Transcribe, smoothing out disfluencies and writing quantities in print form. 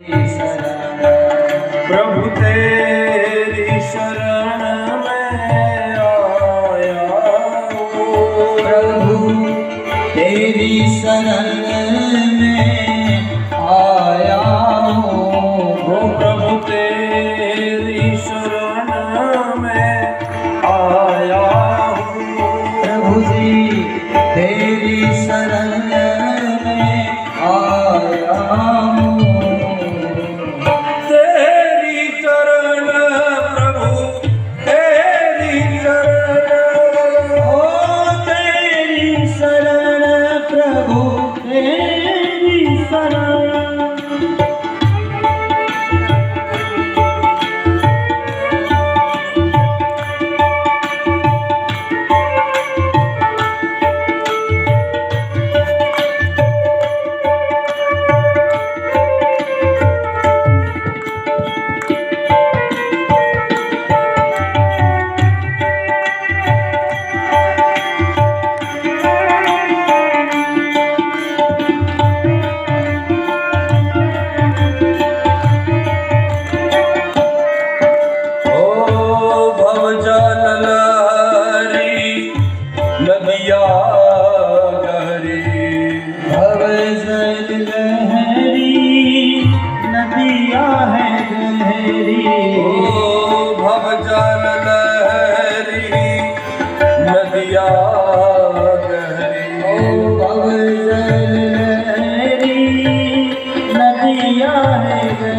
प्रभु तेरी शरण में आया हूँ। प्रभु तेरी शरण में आया हूँ। प्रभु तेरी शरण में आया हूँ। प्रभु जी तेरी शरण में आया हूँ। नदिया गहरी भव जल लहरी नदिया है गहरी। भव जल लहरी नदिया गहरी। भव जल लहरी नदिया है गहरी।